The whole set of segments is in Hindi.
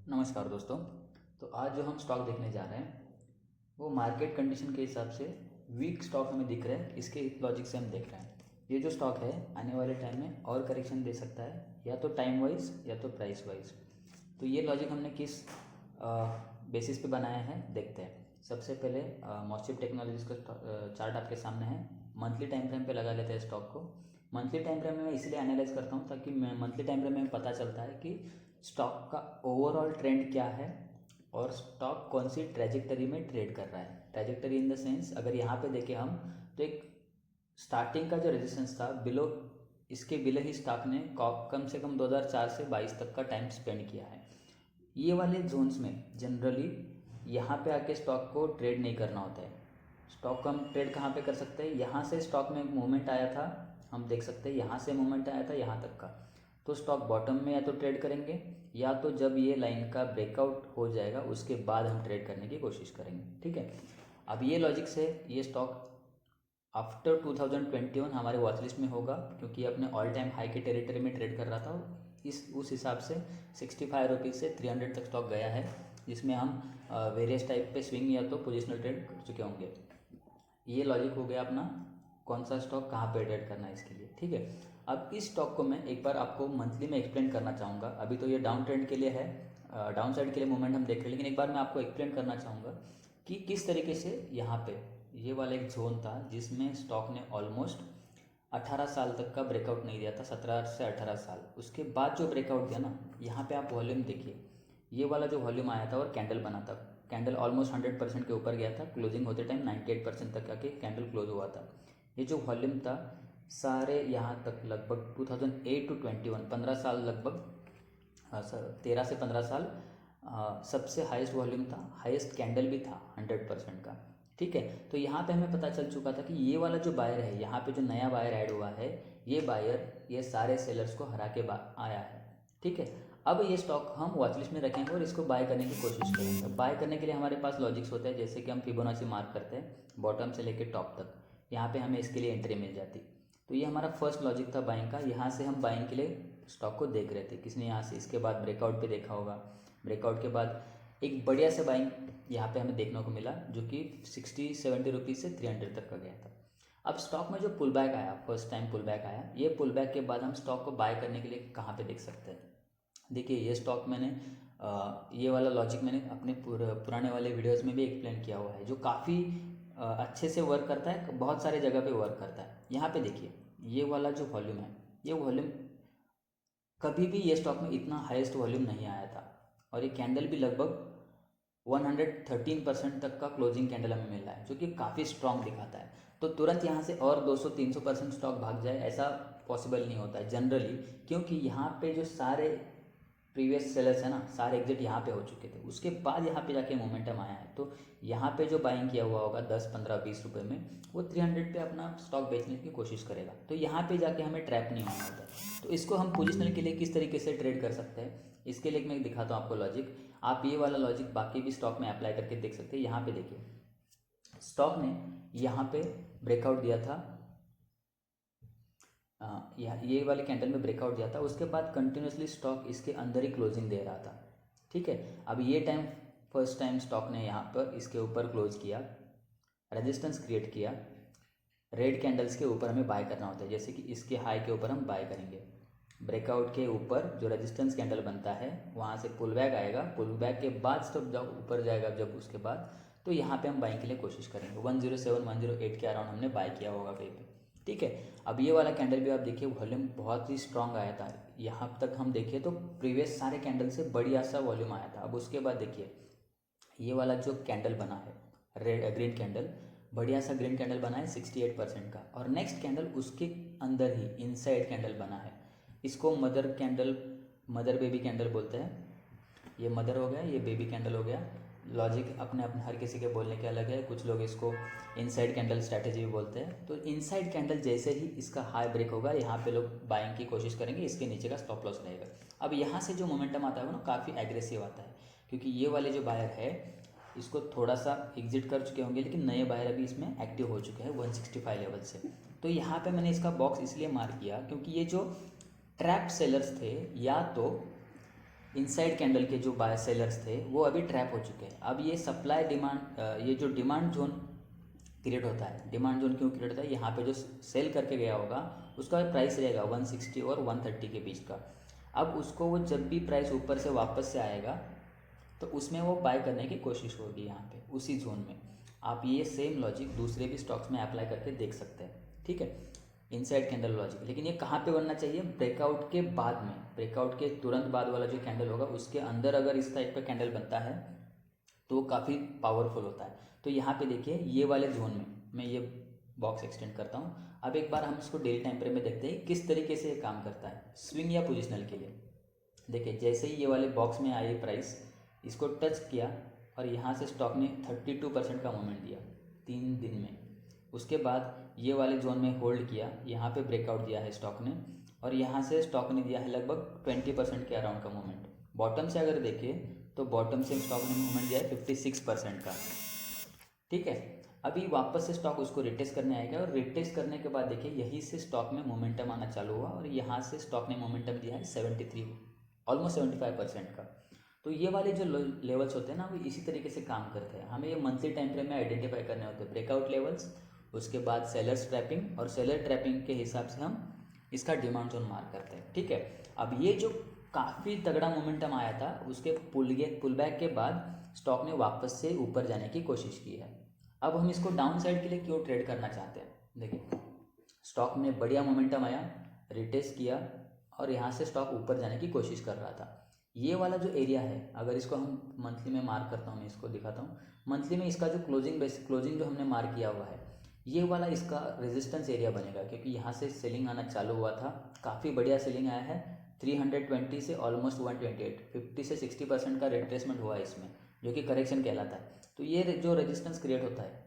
नमस्कार दोस्तों। तो आज जो हम स्टॉक देखने जा रहे हैं वो मार्केट कंडीशन के हिसाब से वीक स्टॉक हमें दिख रहा है। इसके लॉजिक से हम देख रहे हैं ये जो स्टॉक है आने वाले टाइम में और करेक्शन दे सकता है, या तो टाइम वाइज या तो प्राइस वाइज। तो ये लॉजिक हमने किस बेसिस पे बनाया है देखते हैं। सबसे पहले मॉस्टिव टेक्नोलॉजीज का चार्ट आपके सामने है। मंथली टाइम फ्रेम पे लगा लेते हैं स्टॉक को। मंथली टाइम फ्रेम में मैं इसलिए एनालाइज करता हूँ ताकि मंथली टाइम फ्रेम में पता चलता है कि स्टॉक का ओवरऑल ट्रेंड क्या है और स्टॉक कौन सी ट्रेजेक्टरी में ट्रेड कर रहा है। ट्रेजेक्टरी इन द सेंस, अगर यहाँ पे देखें हम तो एक स्टार्टिंग का जो रेजिस्टेंस था बिलो, इसके बिलो ही स्टॉक ने कम से कम 2004 से 22 तक का टाइम स्पेंड किया है। ये वाले जोन्स में जनरली यहाँ पे आके स्टॉक को ट्रेड नहीं करना होता है। स्टॉक को हम ट्रेड कहाँ पे कर सकते हैं, यहाँ से स्टॉक में एक मूवमेंट आया था, हम देख सकते हैं यहाँ से मूवमेंट आया था यहाँ तक का, तो स्टॉक बॉटम में या तो ट्रेड करेंगे या तो जब ये लाइन का ब्रेकआउट हो जाएगा उसके बाद हम ट्रेड करने की कोशिश करेंगे। ठीक है, अब ये लॉजिक से ये स्टॉक आफ्टर 2021 हमारे वॉच लिस्ट में होगा, क्योंकि अपने ऑल टाइम हाई के टेरिटरी में ट्रेड कर रहा था। उस हिसाब से 65 रुपीज़ से 300 तक स्टॉक गया है, जिसमें हम वेरियस टाइप पे स्विंग या तो पोजिशनल ट्रेड कर चुके होंगे। ये लॉजिक हो गया अपना कौन सा स्टॉक कहाँ पे ट्रेड करना है इसके लिए। ठीक है, अब इस स्टॉक को मैं एक बार आपको मंथली में एक्सप्लेन करना चाहूँगा। अभी तो ये डाउन ट्रेंड के लिए है, डाउन साइड के लिए मूवमेंट हम देख रहे हैं, लेकिन एक बार मैं आपको एक्सप्लेन करना चाहूँगा कि किस तरीके से यहाँ पे ये वाला एक जोन था जिसमें स्टॉक ने ऑलमोस्ट 18 साल तक का ब्रेकआउट नहीं दिया था, 17 से 18 साल। उसके बाद जो ब्रेकआउट दिया ना, यहाँ पे आप वॉल्यूम देखिए, ये वाला जो वॉल्यूम आया था और कैंडल बना था, कैंडल ऑलमोस्ट 100% के ऊपर गया था, क्लोजिंग होते टाइम 98% तक आके कैंडल क्लोज हुआ था। ये जो वॉल्यूम था सारे यहाँ तक लगभग 2008 to 21 15 साल लगभग, सर 13 से 15 साल सबसे हाईएस्ट वॉल्यूम था, हाईएस्ट कैंडल भी था 100% का। ठीक है, तो यहाँ पे हमें पता चल चुका था कि ये वाला जो बायर है, यहाँ पे जो नया बायर ऐड हुआ है, ये बायर ये सारे सेलर्स को हरा के आया है। ठीक है, अब ये स्टॉक हम वॉच लिस्ट में रखेंगे और इसको बाय करने की कोशिश करेंगे। बाय करने के लिए हमारे पास लॉजिक्स होते हैं, जैसे कि हम फिबोनाची मार्क करते हैं बॉटम से लेकर टॉप तक, यहाँ पे हमें इसके लिए एंट्री मिल जाती। तो ये हमारा फर्स्ट लॉजिक था बाइंग का। यहाँ से हम बाइंग के लिए स्टॉक को देख रहे थे, किसने यहाँ से इसके बाद ब्रेकआउट पे देखा होगा। ब्रेकआउट के बाद एक बढ़िया से बाइंग यहाँ पे हमें देखने को मिला, जो कि 60-70 रुपीज़ से 300 तक का गया था। अब स्टॉक में जो पुल बैक आया, फर्स्ट टाइम पुल बैक आया, ये पुल बैक के बाद हम स्टॉक को बाय करने के लिए कहाँ पे देख सकते हैं। देखिए ये स्टॉक मैंने ये वाला लॉजिक मैंने अपने पुराने वाले वीडियोस में भी एक्सप्लेन किया हुआ है, जो काफ़ी अच्छे से वर्क करता है, बहुत सारे जगह पे वर्क करता है। यहाँ पे देखिए ये वाला जो वॉल्यूम है, ये वॉल्यूम कभी भी ये स्टॉक में इतना हाईएस्ट वॉल्यूम नहीं आया था, और ये कैंडल भी लगभग 113% तक का क्लोजिंग कैंडल हमें मिल रहा है, जो कि काफ़ी स्ट्रॉन्ग दिखाता है। तो तुरंत यहाँ से और 200-300% स्टॉक भाग जाए ऐसा पॉसिबल नहीं होता है जनरली, क्योंकि यहाँ पे जो सारे प्रीवियस सेलर्स है ना, सारे एग्जिट यहाँ पे हो चुके थे, उसके बाद यहाँ पे जाके मोमेंटम आया है। तो यहाँ पे जो बाइंग किया हुआ होगा 10, 15, 20 रुपये में, वो 300 पे अपना स्टॉक बेचने की कोशिश करेगा। तो यहाँ पे जाके हमें ट्रैप नहीं होना होता है। तो इसको हम पोजिशनल के लिए किस तरीके से ट्रेड कर सकते हैं, इसके लिए मैं दिखाता हूँ आपको लॉजिक। आप ये वाला लॉजिक बाकी भी स्टॉक में अप्लाई करके देख सकते हैं। यहाँ पे देखिए स्टॉक ने यहाँ पे ब्रेकआउट दिया था, ये वाले कैंडल में ब्रेकआउट दिया था, उसके बाद कंटिन्यूसली स्टॉक इसके अंदर ही क्लोजिंग दे रहा था। ठीक है, अब ये टाइम फर्स्ट टाइम स्टॉक ने यहाँ पर इसके ऊपर क्लोज किया, रेजिस्टेंस क्रिएट किया, रेड कैंडल्स के ऊपर हमें बाय करना होता है, जैसे कि इसके हाई के ऊपर हम बाय करेंगे। ब्रेकआउट के ऊपर जो रेजिस्टेंस कैंडल बनता है वहाँ से पुल बैक आएगा, पुल बैक के बाद स्टॉक जब ऊपर जाएगा, जब उसके बाद तो यहाँ पे हम बाइंग के लिए कोशिश करेंगे। 107, 108 के अराउंड हमने बाय किया होगा कहीं पे। ठीक है, अब ये वाला कैंडल भी आप देखिए वॉल्यूम बहुत ही स्ट्रांग आया था, यहाँ तक हम देखिए तो प्रीवियस सारे कैंडल से बढ़िया सा वॉल्यूम आया था। अब उसके बाद देखिए ये वाला जो कैंडल बना है रेड ग्रीन कैंडल, बढ़िया सा ग्रीन कैंडल बना है 68% का, और नेक्स्ट कैंडल उसके अंदर ही इनसाइड कैंडल बना है, इसको mother candle, mother baby candle बोलते हैं। ये मदर हो गया, ये बेबी कैंडल हो गया। लॉजिक अपने अपने हर किसी के बोलने के अलग है, कुछ लोग इसको इनसाइड कैंडल स्ट्रैटेजी भी बोलते हैं। तो इनसाइड कैंडल जैसे ही इसका हाई ब्रेक होगा, यहाँ पे लोग बाइंग की कोशिश करेंगे, इसके नीचे का स्टॉप लॉस रहेगा। अब यहाँ से जो मोमेंटम आता है वो ना काफ़ी एग्रेसिव आता है, क्योंकि ये वाले जो बायर है इसको थोड़ा सा एग्जिट कर चुके होंगे, लेकिन नए बायर अभी इसमें एक्टिव हो चुके हैं 165 लेवल से। तो यहाँ पे मैंने इसका बॉक्स इसलिए मार्क किया क्योंकि ये जो ट्रैप सेलर्स थे, या तो इनसाइड कैंडल के जो बाय सेलर्स थे वो अभी ट्रैप हो चुके हैं। अब ये सप्लाई डिमांड, ये जो डिमांड जोन क्रिएट होता है, डिमांड जोन क्यों क्रिएट होता है, यहाँ पे जो सेल करके गया होगा उसका प्राइस रहेगा 160 और 130 के बीच का। अब उसको वो जब भी प्राइस ऊपर से वापस से आएगा तो उसमें वो बाय करने की कोशिश होगी यहाँ पे उसी जोन में। आप ये सेम लॉजिक दूसरे भी स्टॉक्स में अप्लाई करके देख सकते हैं, ठीक है, इनसाइड कैंडल लॉजिक। लेकिन ये कहाँ पे बनना चाहिए, ब्रेकआउट के बाद में, ब्रेकआउट के तुरंत बाद वाला जो कैंडल होगा उसके अंदर अगर इस टाइप का कैंडल बनता है तो वो काफ़ी पावरफुल होता है। तो यहाँ पे देखिए ये वाले जोन में मैं ये बॉक्स एक्सटेंड करता हूँ। अब एक बार हम इसको डेली टाइम फ्रेम में देखते हैं किस तरीके से ये काम करता है स्विंग या पोजिशनल के लिए। देखिए जैसे ही ये वाले बॉक्स में आई प्राइस, इसको टच किया और यहाँ से स्टॉक ने 32% का मूवमेंट दिया 3 दिन में। उसके बाद ये वाले जोन में होल्ड किया, यहाँ पे ब्रेकआउट दिया है स्टॉक ने और यहाँ से स्टॉक ने दिया है लगभग 20% के अराउंड का मूवमेंट। बॉटम से अगर देखिए तो बॉटम से स्टॉक ने मूवमेंट दिया है 56% का, ठीक है। अभी वापस से स्टॉक उसको रिटेस्ट करने आएगा और रिटेस्ट करने के बाद देखिए यहीं से स्टॉक में मोमेंटम आना चालू हुआ और यहाँ से स्टॉक ने मोमेंटम दिया है 73, ऑलमोस्ट 75% का। तो ये वाले जो लेवल्स होते हैं ना वो इसी तरीके से काम करते हैं। हमें ये मंथली टाइम फ्रेम में आइडेंटिफाई करने होते हैं ब्रेकआउट लेवल्स, उसके बाद सेलर्स ट्रैपिंग, और सेलर ट्रैपिंग के हिसाब से हम इसका डिमांड जोन मार्क करते हैं, ठीक है। अब ये जो काफ़ी तगड़ा मोमेंटम आया था उसके पुल बैक के बाद स्टॉक ने वापस से ऊपर जाने की कोशिश की है। अब हम इसको डाउन साइड के लिए क्यों ट्रेड करना चाहते हैं, देखिए स्टॉक में बढ़िया मोमेंटम आया, रिटेस्ट किया और यहाँ से स्टॉक ऊपर जाने की कोशिश कर रहा था। ये वाला जो एरिया है अगर इसको हम मंथली में मार्क करता हूँ, मैं इसको दिखाता हूँ मंथली में, इसका जो क्लोजिंग जो हमने मार्क किया हुआ है ये वाला इसका रेजिस्टेंस एरिया बनेगा, क्योंकि यहाँ से सेलिंग आना चालू हुआ था, काफ़ी बढ़िया सेलिंग आया है 320 से ऑलमोस्ट 128, 50 से 60% का रिट्रेसमेंट हुआ है इसमें, जो कि करेक्शन कहलाता है। तो ये जो रेजिस्टेंस क्रिएट होता है,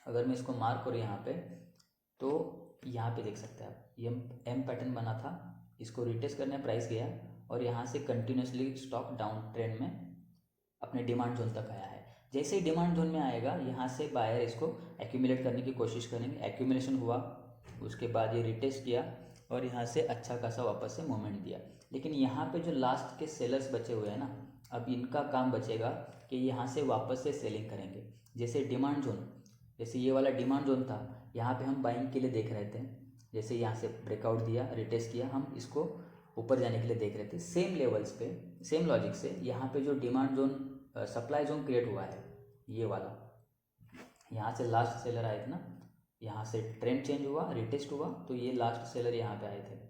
अगर मैं इसको मार्क करूँ यहाँ पे तो यहाँ पे देख सकते हैं आप ये एम पैटर्न बना था, इसको रिटेस्ट करने प्राइस गया और यहाँ से कंटिन्यूसली स्टॉक डाउन ट्रेंड में अपने डिमांड जोन तक आया है। जैसे ही डिमांड जोन में आएगा यहाँ से बायर इसको एक्यूमुलेट करने की कोशिश करेंगे, एक्यूमुलेशन हुआ, उसके बाद ये रिटेस्ट किया और यहाँ से अच्छा खासा वापस से मूवमेंट दिया। लेकिन यहाँ पे जो लास्ट के सेलर्स बचे हुए हैं ना, अब इनका काम बचेगा कि यहाँ से वापस से सेलिंग करेंगे। जैसे डिमांड जोन, जैसे ये वाला डिमांड जोन था, यहाँ पे हम बाइंग के लिए देख रहे थे, जैसे यहाँ से ब्रेकआउट दिया, रिटेस्ट किया, हम इसको ऊपर जाने के लिए देख रहे थे। सेम लेवल्स पे, सेम लॉजिक से यहाँ पे जो demand zone supply zone create हुआ है ये वाला, यहाँ से लास्ट सेलर आए थे ना, यहाँ से ट्रेंड चेंज हुआ, रिटेस्ट हुआ, तो ये लास्ट सेलर यहाँ पे आए थे।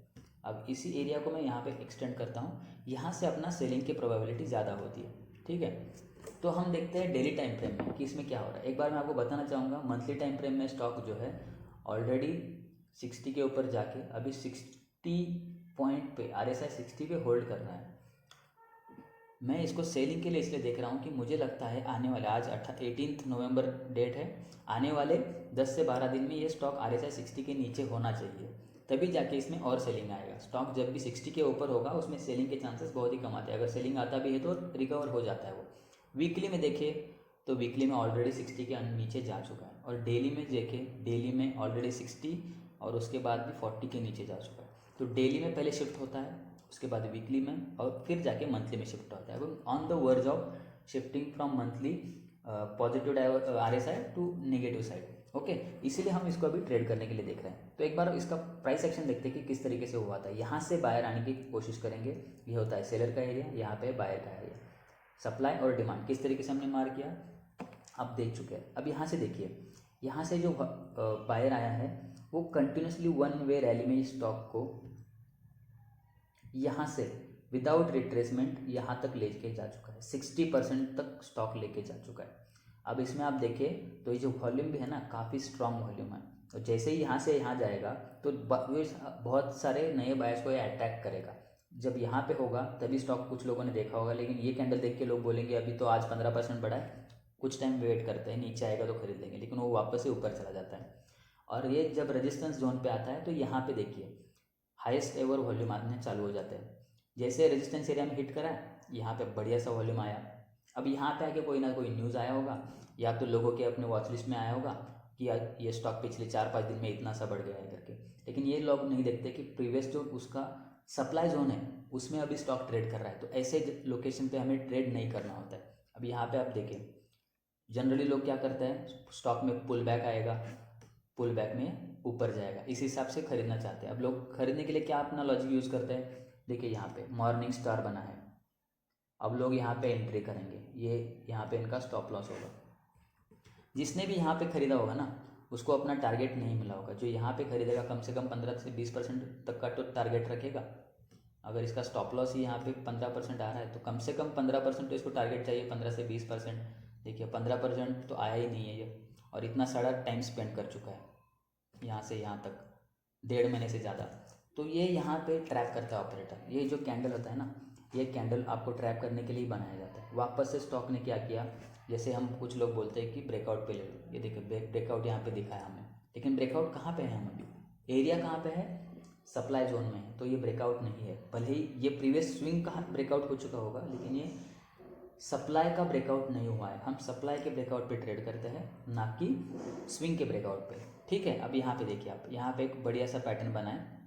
अब इसी एरिया को मैं यहाँ पे एक्सटेंड करता हूँ, यहाँ से अपना सेलिंग की प्रोबेबिलिटी ज़्यादा होती है, ठीक है। तो हम देखते हैं डेली टाइम फ्रेम में कि इसमें क्या हो रहा है। एक बार मैं आपको बताना चाहूँगा मंथली टाइम फ्रेम में स्टॉक जो है ऑलरेडी 60 के ऊपर जाके अभी 60 पॉइंट पे, RSI 60 पे होल्ड कर रहा है। मैं इसको सेलिंग के लिए इसलिए देख रहा हूँ कि मुझे लगता है आने वाले, आज 18 नवंबर डेट है, आने वाले 10 से 12 दिन में ये स्टॉक RSI 60 के नीचे होना चाहिए, तभी जाके इसमें और सेलिंग आएगा। स्टॉक जब भी 60 के ऊपर होगा उसमें सेलिंग के चांसेस बहुत ही कम आते हैं, अगर सेलिंग आता भी है तो रिकवर हो जाता है वो। वीकली में देखिए तो वीकली में ऑलरेडी 60 के नीचे जा चुका है, और डेली में देखें, डेली में ऑलरेडी 60 और उसके बाद भी 40 के नीचे जा चुका है। तो डेली में पहले शिफ्ट होता है, उसके बाद वीकली में, और फिर जाके मंथली में शिफ्ट होता है। On the verge of shifting from monthly positive RSI to negative side, okay. इसीलिए हम इसको अभी ट्रेड करने के लिए देख रहे हैं। तो एक बार इसका प्राइस एक्शन देखते हैं कि किस तरीके से हुआ था। यहाँ से बायर आने की कोशिश करेंगे, ये होता है सेलर का एरिया, यहाँ पे बायर का एरिया। सप्लाई और डिमांड किस तरीके से हमने मार्क किया आप देख चुके हैं। अब यहाँ से देखिए, यहाँ से जो बायर आया है वो कंटिन्यूसली वन वे रैली में स्टॉक को यहाँ से विदाउट रिट्रेसमेंट यहाँ तक लेके जा चुका है, 60% तक स्टॉक लेके जा चुका है। अब इसमें आप देखें तो ये जो वॉल्यूम भी है ना, काफ़ी स्ट्रॉन्ग वॉल्यूम है। तो जैसे ही यहाँ से यहाँ जाएगा तो बहुत सारे नए बायर्स को ये अट्रैक्ट करेगा। जब यहाँ पे होगा तभी स्टॉक, कुछ लोगों ने देखा होगा, लेकिन ये कैंडल देख के लोग बोलेंगे अभी तो आज 15% बढ़ा है, कुछ टाइम वेट करते हैं, नीचे आएगा तो खरीद लेंगे, लेकिन वो वापस से ऊपर चला जाता है। और ये जब रेजिस्टेंस जोन पे आता है तो यहाँ पे देखिए हाईएस्ट एवर वॉल्यूम आने चालू हो जाते हैं। जैसे रेजिस्टेंस एरिया में हिट करा, यहाँ पे बढ़िया सा वॉल्यूम आया। अब यहाँ पे आके कोई ना कोई न्यूज़ आया होगा, या तो लोगों के अपने वॉच लिस्ट में आया होगा कि ये स्टॉक पिछले 4-5 दिन में इतना सा बढ़ गया है करके, लेकिन ये लोग नहीं देखते कि प्रीवियस जो उसका सप्लाई जोन है उसमें अभी स्टॉक ट्रेड कर रहा है, तो ऐसे लोकेशन पे हमें ट्रेड नहीं करना होता है। अब यहाँ पे आप देखें, जनरली लोग क्या करते हैं, स्टॉक में पुल बैक आएगा, पुल बैक में ऊपर जाएगा, इस हिसाब से खरीदना चाहते हैं। अब लोग खरीदने के लिए क्या अपना लॉजिक यूज़ करते हैं, देखिए यहाँ पे मॉर्निंग स्टार बना है, अब लोग यहाँ पे एंट्री करेंगे, ये यहाँ पे इनका स्टॉप लॉस होगा। जिसने भी यहाँ पे खरीदा होगा ना, उसको अपना टारगेट नहीं मिला होगा। जो यहाँ पे खरीदेगा कम से कम 15 से 20% तक का तो टारगेट रखेगा। अगर इसका स्टॉप लॉस ही यहाँ पे 15% आ रहा है तो कम से कम 15% तो इसको टारगेट चाहिए, 15 से 20%। देखिए 15% तो आया ही नहीं है ये, और इतना सारा टाइम स्पेंड कर चुका है यहाँ से यहाँ तक, 1.5 महीने से ज़्यादा। तो ये यहाँ पे ट्रैप करता है ऑपरेटर। ये जो कैंडल होता है ना, ये कैंडल आपको ट्रैप करने के लिए बनाया जाता है। वापस से स्टॉक ने क्या किया, जैसे हम कुछ लोग बोलते हैं कि ब्रेकआउट पे ले लो, ये देखिए ब्रेकआउट यहाँ पे दिखा है हमें, लेकिन ब्रेकआउट कहाँ पे है, हम अभी एरिया कहाँ पे है, सप्लाई जोन में है, तो ये ब्रेकआउट नहीं है। भले ही ये प्रीवियस स्विंग का ब्रेकआउट हो चुका होगा, लेकिन ये सप्लाई का ब्रेकआउट नहीं हुआ है। हम सप्लाई के ब्रेकआउट पे ट्रेड करते हैं, ना कि स्विंग के ब्रेकआउट पे, ठीक है। अब यहाँ पे देखिए आप, यहाँ पे एक बढ़िया सा पैटर्न बना है,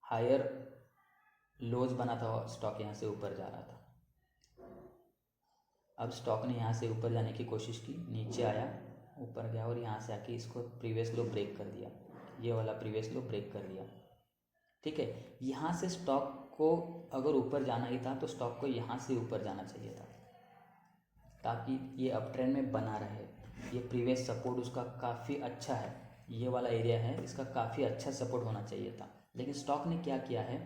हायर लोज बना था, स्टॉक यहाँ से ऊपर जा रहा था। अब स्टॉक ने यहाँ से ऊपर जाने की कोशिश की, नीचे आया, ऊपर गया और यहाँ से आके इसको प्रीवियस लो ब्रेक कर दिया, ये वाला प्रीवियस लो ब्रेक कर दिया, ठीक है। यहाँ से स्टॉक को अगर ऊपर जाना ही था तो स्टॉक को यहाँ से ऊपर जाना चाहिए था, ताकि ये अप ट्रेंड में बना रहे। ये प्रीवियस सपोर्ट उसका काफ़ी अच्छा है, ये वाला एरिया है, इसका काफ़ी अच्छा सपोर्ट होना चाहिए था। लेकिन स्टॉक ने क्या किया है,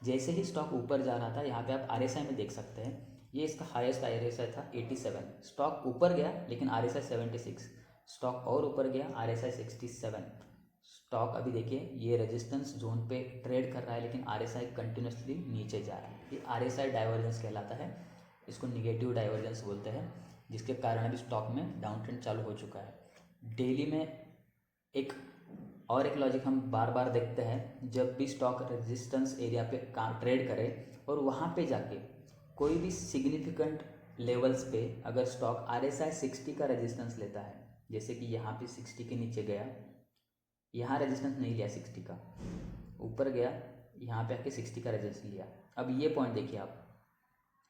जैसे ही स्टॉक ऊपर जा रहा था, यहाँ पे आप RSI में देख सकते हैं, ये इसका हाईएस्ट RSI था 87, स्टॉक ऊपर गया लेकिन RSI 76, स्टॉक और ऊपर गया RSI 67। स्टॉक अभी देखिए ये रेजिस्टेंस जोन पे ट्रेड कर रहा है, लेकिन RSI कंटिन्यूसली नीचे जा रहा है। ये RSI डाइवर्जेंस कहलाता है, इसको निगेटिव डाइवर्जेंस बोलते हैं, जिसके कारण अभी स्टॉक में डाउन ट्रेंड चालू हो चुका है। डेली में एक लॉजिक हम बार बार देखते हैं, जब भी स्टॉक रेजिस्टेंस एरिया पे ट्रेड करे और वहाँ पे जाके कोई भी सिग्निफिकेंट लेवल्स पे अगर स्टॉक RSI 60 का रेजिस्टेंस लेता है, जैसे कि यहाँ पे 60 के नीचे गया, यहाँ रेजिस्टेंस नहीं लिया 60 का, ऊपर गया, यहाँ पे आके 60 का रेजिस्टेंस लिया। अब ये पॉइंट देखिए आप,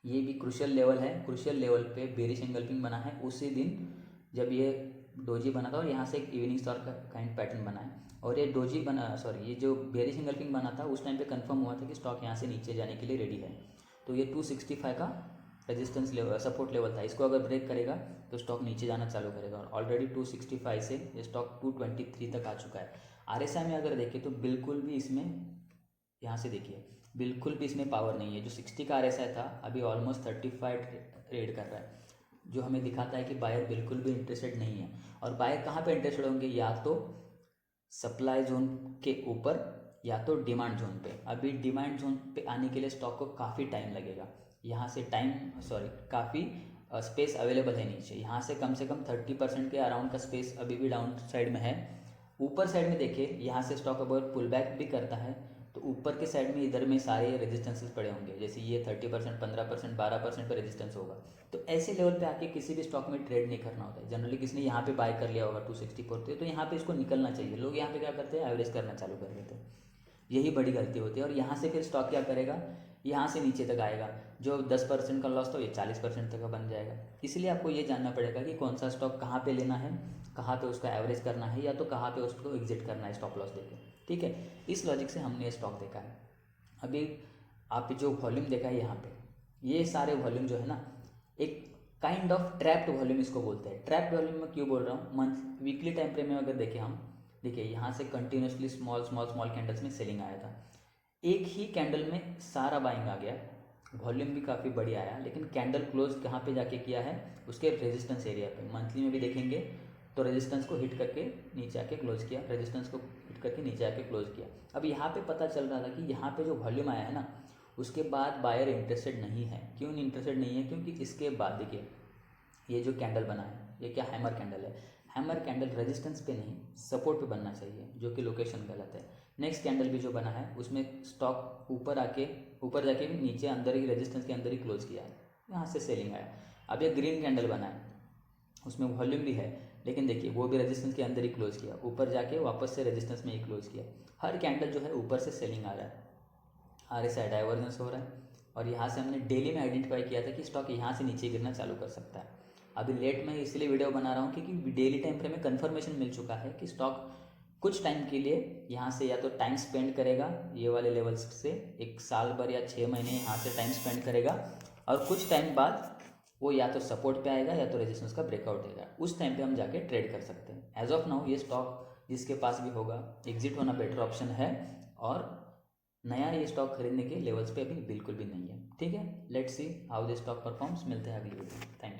ये भी क्रूशियल लेवल है, क्रूशियल लेवल पे बेरिश एंगल्फिंग बना है उसी दिन जब ये डोजी बना था, और यहाँ से एक इवनिंग स्टार का काइंड पैटर्न बना है, और ये डोजी बना, सॉरी, ये जो बेरिश एंगल्फिंग बना था उस टाइम पे कंफर्म हुआ था कि स्टॉक यहाँ से नीचे जाने के लिए रेडी है। तो ये 265 का रेजिस्टेंस लेवल, सपोर्ट लेवल था, इसको अगर ब्रेक करेगा तो स्टॉक नीचे जाना चालू करेगा, और ऑलरेडी 265 से ये स्टॉक 223 तक आ चुका है। RSI में अगर देखें तो बिल्कुल भी इसमें, यहाँ से देखिए, बिल्कुल भी इसमें पावर नहीं है। जो 60 का RSI था अभी ऑलमोस्ट 35 ट्रेड कर रहा है, जो हमें दिखाता है कि बायर बिल्कुल भी इंटरेस्टेड नहीं है। और बायर कहाँ पे इंटरेस्टेड होंगे, या तो सप्लाई जोन के ऊपर या तो डिमांड जोन पे। अभी डिमांड जोन पे आने के लिए स्टॉक को काफ़ी टाइम लगेगा, यहाँ से काफ़ी स्पेस अवेलेबल है नीचे, यहाँ से कम 30% के अराउंड का स्पेस अभी भी डाउन साइड में है। ऊपर साइड में देखिए, यहाँ से स्टॉक अगर पुल बैक भी करता है तो ऊपर के साइड में इधर में सारे रेजिस्टेंसेस पड़े होंगे, जैसे ये 30%, 15%, 12% पर रेजिस्टेंस होगा। तो ऐसे लेवल पे आके किसी भी स्टॉक में ट्रेड नहीं करना होता है। जनरली किसने यहाँ पे बाय कर लिया होगा 264 पे, तो यहाँ पे इसको निकलना चाहिए। लोग यहाँ पे क्या करते हैं, एवरेज करना चालू कर देते हैं, यही बड़ी गलती होती है। और यहाँ से फिर स्टॉक क्या करेगा, यहाँ से नीचे तक आएगा, जो 10% का लॉस तो ये 40% तक का बन जाएगा। इसलिए आपको ये जानना पड़ेगा कि कौन सा स्टॉक कहाँ पे लेना है, कहाँ पे उसका एवरेज करना है, या तो कहाँ पे उसको एग्जिट करना है स्टॉप लॉस देके, ठीक है। इस लॉजिक से हमने ये स्टॉक देखा है। अभी आप जो वॉल्यूम देखा है यहाँ पे, ये सारे वॉल्यूम जो है ना, एक काइंड ऑफ ट्रैप्ड वॉल्यूम इसको बोलते हैं। ट्रैप्ड वॉल्यूम में क्यों बोल रहा हूँ, मंथ वीकली टाइम फ्रेम में अगर देखें हम, देखिए यहाँ से कंटिन्यूसली स्मॉल कैंडल्स में सेलिंग आया था, एक ही कैंडल में सारा बाइंग आ गया, वॉल्यूम भी काफ़ी बढ़िया आया, लेकिन कैंडल क्लोज कहाँ पे जाके किया है, उसके रेजिस्टेंस एरिया पे। मंथली में भी देखेंगे तो रेजिस्टेंस को हिट करके नीचे आके क्लोज किया, रेजिस्टेंस को हिट करके नीचे आके क्लोज किया। अब यहाँ पे पता चल रहा था कि यहाँ पे जो वॉल्यूम आया है ना, उसके बाद बायर इंटरेस्टेड नहीं है। क्यों इंटरेस्टेड नहीं है, क्योंकि इसके बाद देखिए ये जो कैंडल बना है, ये क्या हैमर कैंडल है। हैमर कैंडल रेजिस्टेंस पे नहीं, सपोर्ट पे बनना चाहिए, जो कि लोकेशन गलत है। नेक्स्ट कैंडल भी जो बना है उसमें स्टॉक ऊपर जाके भी नीचे अंदर ही रेजिस्टेंस के अंदर ही क्लोज किया है, यहाँ से सेलिंग आया। अब ये ग्रीन कैंडल बना है, उसमें वॉल्यूम भी है, लेकिन देखिए वो भी रेजिस्टेंस के अंदर ही क्लोज किया, ऊपर जाके वापस से रेजिस्टेंस में ही क्लोज किया। हर कैंडल जो है ऊपर से सेलिंग आ रहा है, RSI डाइवर्जेंस हो रहा है, और यहाँ से हमने डेली में आइडेंटिफाई किया था कि स्टॉक यहाँ से नीचे गिरना चालू कर सकता है। अभी लेट में इसलिए वीडियो बना रहा हूँ क्योंकि डेली टाइम फ्रेम में कन्फर्मेशन मिल चुका है कि स्टॉक कुछ टाइम के लिए यहाँ से या तो टाइम स्पेंड करेगा ये वाले लेवल्स से, 1 साल भर या 6 महीने यहाँ से टाइम स्पेंड करेगा, और कुछ टाइम बाद वो या तो सपोर्ट पे आएगा या तो रेजिस्टेंस का ब्रेकआउट देगा। उस टाइम पे हम जाके ट्रेड कर सकते हैं। एज ऑफ नाउ ये स्टॉक जिसके पास भी होगा एग्जिट होना बेटर ऑप्शन है, और नया ये स्टॉक खरीदने के लेवल्स पे अभी बिल्कुल भी नहीं है। ठीक है, let's see how this stock performs. मिलते हैं अगली वीडियो। Thank you.